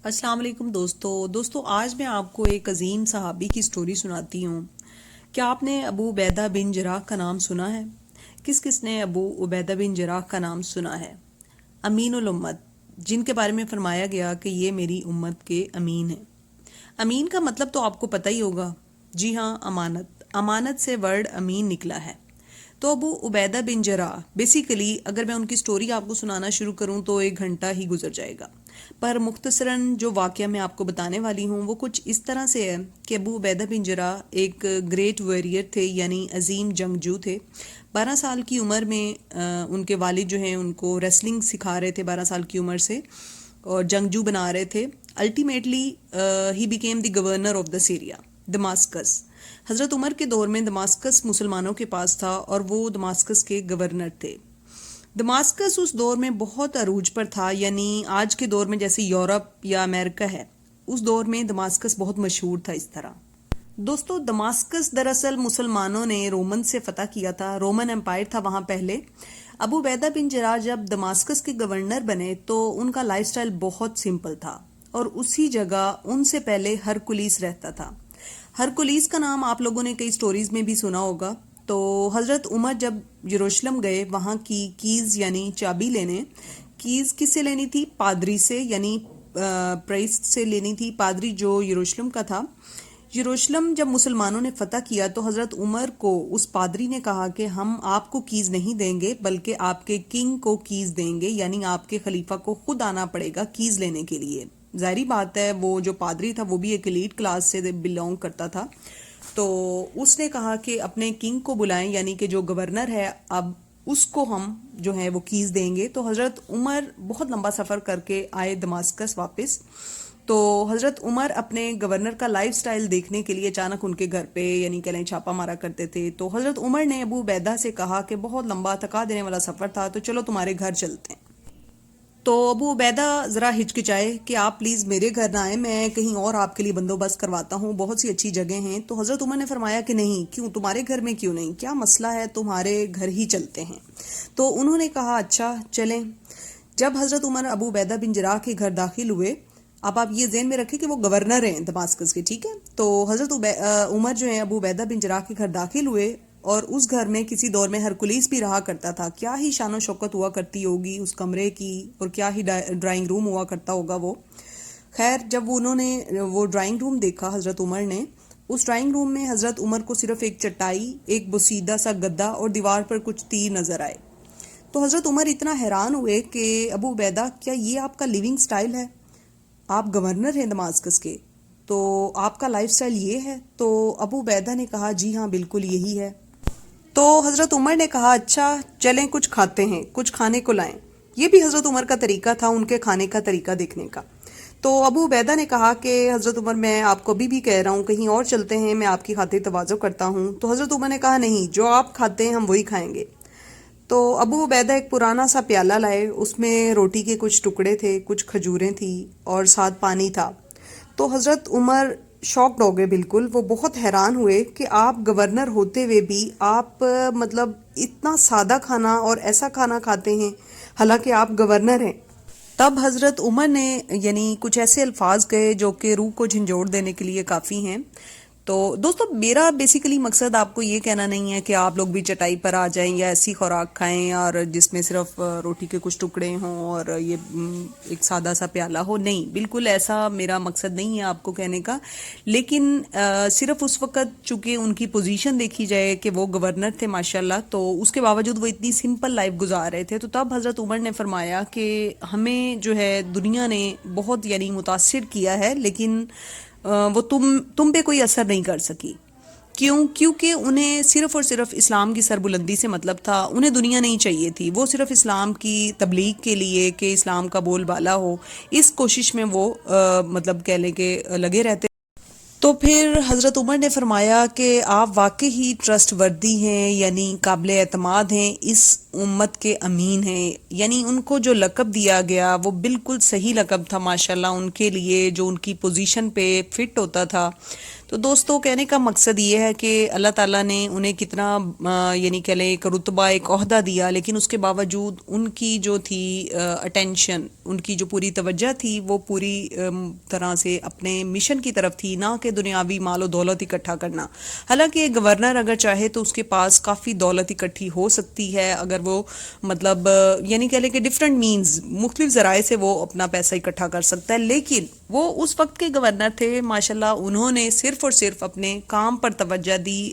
السلام علیکم دوستو آج میں آپ کو ایک عظیم صحابی کی سٹوری سناتی ہوں۔ کیا آپ نے ابو عبیدہ بن جراح کا نام سنا ہے؟ کس کس نے ابو عبیدہ بن جراح کا نام سنا ہے؟ امین الامت، جن کے بارے میں فرمایا گیا کہ یہ میری امت کے امین ہیں۔ امین کا مطلب تو آپ کو پتہ ہی ہوگا، جی ہاں، امانت سے ورڈ امین نکلا ہے۔ تو ابو عبیدہ بن جراح بیسیکلی اگر میں ان کی سٹوری آپ کو سنانا شروع کروں تو 1 گھنٹہ ہی گزر جائے گا، پر مختصراً جو واقعہ میں آپ کو بتانے والی ہوں وہ کچھ اس طرح سے ہے کہ ابو عبیدہ بن جراح ایک گریٹ ویریئر تھے، یعنی عظیم جنگجو تھے۔ 12 سال کی عمر میں ان کے والد جو ہیں ان کو ریسلنگ سکھا رہے تھے 12 سال کی عمر سے، اور جنگجو بنا رہے تھے۔ Ultimately he became the governor of the Syria, Damascus. حضرت عمر کے دور میں دماسکس مسلمانوں کے پاس تھا اور وہ دماسکس کے گورنر تھے۔ دماسکس اس دور میں بہت عروج پر تھا، یعنی آج کے دور میں جیسے یورپ یا امریکہ ہے، اس دور میں دماسکس بہت مشہور تھا اس طرح۔ دوستو، دماسکس دراصل مسلمانوں نے رومن سے فتح کیا تھا، رومن امپائر تھا وہاں پہلے۔ ابو عبیدہ بن جراح جب دماسکس کے گورنر بنے تو ان کا لائف سٹائل بہت سمپل تھا، اور اسی جگہ ان سے پہلے ہرکلیس رہتا تھا۔ ہرکلیس کا نام آپ لوگوں نے کئی سٹوریز میں بھی سنا ہوگا۔ تو حضرت عمر جب یروشلم گئے وہاں کی کیز یعنی چابی لینے، کیز کس سے لینی تھی؟ پادری سے، یعنی پریسٹ سے لینی تھی، پادری جو یروشلم کا تھا۔ یروشلم جب مسلمانوں نے فتح کیا تو حضرت عمر کو اس پادری نے کہا کہ ہم آپ کو کیز نہیں دیں گے بلکہ آپ کے کنگ کو کیز دیں گے، یعنی آپ کے خلیفہ کو خود آنا پڑے گا کیز لینے کے لیے۔ ظاہری بات ہے، وہ جو پادری تھا وہ بھی ایک ایلیٹ کلاس سے بلونگ کرتا تھا، تو اس نے کہا کہ اپنے کنگ کو بلائیں، یعنی کہ جو گورنر ہے اب اس کو ہم جو ہے وہ کیز دیں گے۔ تو حضرت عمر بہت لمبا سفر کر کے آئے دماسکس واپس۔ تو حضرت عمر اپنے گورنر کا لائف سٹائل دیکھنے کے لیے اچانک ان کے گھر پہ یعنی کہ چھاپا مارا کرتے تھے۔ تو حضرت عمر نے ابو عبیدہ سے کہا کہ بہت لمبا تھکا دینے والا سفر تھا تو چلو تمہارے گھر چلتے ہیں۔ تو ابو عبیدہ ذرا ہچکچائے کہ آپ پلیز میرے گھر نہ آئیں، میں کہیں اور آپ کے لیے بندوبست کرواتا ہوں، بہت سی اچھی جگہ ہیں۔ تو حضرت عمر نے فرمایا کہ نہیں، کیوں تمہارے گھر میں کیوں نہیں، کیا مسئلہ ہے، تمہارے گھر ہی چلتے ہیں۔ تو انہوں نے کہا اچھا چلیں۔ جب حضرت عمر ابو عبیدہ بن جراح کے گھر داخل ہوئے، اب آپ یہ ذہن میں رکھیں کہ وہ گورنر ہیں دماسکس کے، ٹھیک ہے؟ تو حضرت عمر جو ہیں ابو عبیدہ بن جراح کے گھر داخل ہوئے، اور اس گھر میں کسی دور میں ہرکلیس بھی رہا کرتا تھا۔ کیا ہی شان و شوکت ہوا کرتی ہوگی اس کمرے کی، اور کیا ہی ڈرائنگ روم ہوا کرتا ہوگا وہ۔ خیر، جب انہوں نے وہ ڈرائنگ روم دیکھا حضرت عمر نے، اس ڈرائنگ روم میں حضرت عمر کو صرف ایک چٹائی، ایک بسیدہ سا گدا اور دیوار پر کچھ تیر نظر آئے۔ تو حضرت عمر اتنا حیران ہوئے کہ ابو عبیدہ، کیا یہ آپ کا لیونگ سٹائل ہے؟ آپ گورنر ہیں دماسکس کے، تو آپ کا لائف سٹائل یہ ہے؟ تو ابو عبیدہ نے کہا جی ہاں بالکل یہی ہے۔ تو حضرت عمر نے کہا اچھا چلیں کچھ کھاتے ہیں، کچھ کھانے کو لائیں۔ یہ بھی حضرت عمر کا طریقہ تھا، ان کے کھانے کا طریقہ دیکھنے کا۔ تو ابو عبیدہ نے کہا کہ حضرت عمر، میں آپ کو ابھی بھی کہہ رہا ہوں کہیں اور چلتے ہیں، میں آپ کی خاطر تواضع کرتا ہوں۔ تو حضرت عمر نے کہا نہیں، جو آپ کھاتے ہیں ہم وہی کھائیں گے۔ تو ابو عبیدہ ایک پرانا سا پیالہ لائے، اس میں روٹی کے کچھ ٹکڑے تھے، کچھ کھجوریں تھیں اور ساتھ پانی تھا۔ تو حضرت عمر شاکڈ ہو گئے بالکل، وہ بہت حیران ہوئے کہ آپ گورنر ہوتے ہوئے بھی آپ مطلب اتنا سادہ کھانا اور ایسا کھانا کھاتے ہیں حالانکہ آپ گورنر ہیں۔ تب حضرت عمر نے یعنی کچھ ایسے الفاظ کہے جو کہ روح کو جھنجھوڑ دینے کے لیے کافی ہیں۔ تو دوستو، میرا بیسیکلی مقصد آپ کو یہ کہنا نہیں ہے کہ آپ لوگ بھی چٹائی پر آ جائیں یا ایسی خوراک کھائیں اور جس میں صرف روٹی کے کچھ ٹکڑے ہوں اور یہ ایک سادہ سا پیالہ ہو، نہیں، بالکل ایسا میرا مقصد نہیں ہے آپ کو کہنے کا۔ لیکن صرف اس وقت چونکہ ان کی پوزیشن دیکھی جائے کہ وہ گورنر تھے ماشاءاللہ، تو اس کے باوجود وہ اتنی سمپل لائف گزار رہے تھے، تو تب حضرت عمر نے فرمایا کہ ہمیں جو ہے دنیا نے بہت یعنی متاثر کیا ہے، لیکن وہ تم پہ کوئی اثر نہیں کر سکی۔ کیونکہ انہیں صرف اور صرف اسلام کی سربلندی سے مطلب تھا، انہیں دنیا نہیں چاہیے تھی، وہ صرف اسلام کی تبلیغ کے لیے کہ اسلام کا بول بالا ہو، اس کوشش میں وہ مطلب کہہ لیں کہ لگے رہتے۔ تو پھر حضرت عمر نے فرمایا کہ آپ واقعی ہی ٹرسٹ وردی ہیں، یعنی قابل اعتماد ہیں، اس امت کے امین ہیں۔ یعنی ان کو جو لقب دیا گیا وہ بالکل صحیح لقب تھا ماشاءاللہ ان کے لیے، جو ان کی پوزیشن پہ فٹ ہوتا تھا۔ تو دوستوں کہنے کا مقصد یہ ہے کہ اللہ تعالیٰ نے انہیں کتنا یعنی کہہ لیں ایک رتبہ ایک عہدہ دیا، لیکن اس کے باوجود ان کی جو تھی اٹینشن، ان کی جو پوری توجہ تھی وہ پوری طرح سے اپنے مشن کی طرف تھی، نہ کہ دنیاوی مال و دولت اکٹھا کرنا۔ حالانکہ گورنر اگر چاہے تو اس کے پاس کافی دولت اکٹھی ہو سکتی ہے، اگر وہ مطلب یعنی کہہ لیں کہ ڈفرینٹ مینز، مختلف ذرائع سے وہ اپنا پیسہ اکٹھا کر سکتا ہے، لیکن وہ اس وقت کے گورنر تھے ماشاءاللہ، انہوں نے صرف اور صرف اپنے کام پر توجہ دی،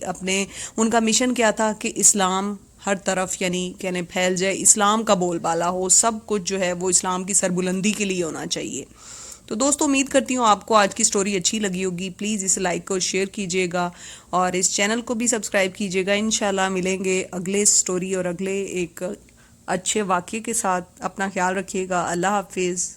ان کا مشن کیا تھا کہ اسلام ہر طرف یعنی کہنے پھیل جائے، اسلام کا بول بالا ہو، سب کچھ جو ہے وہ اسلام کی سربلندی کے لیے ہونا چاہیے۔ تو دوستو امید کرتی ہوں آپ کو آج کی سٹوری اچھی لگی ہوگی، پلیز اسے لائک اور شیئر کیجئے گا اور اس چینل کو بھی سبسکرائب کیجئے گا۔ انشاءاللہ ملیں گے اگلے سٹوری اور اگلے ایک اچھے واقعے کے ساتھ۔ اپنا خیال رکھیے گا، اللہ حافظ۔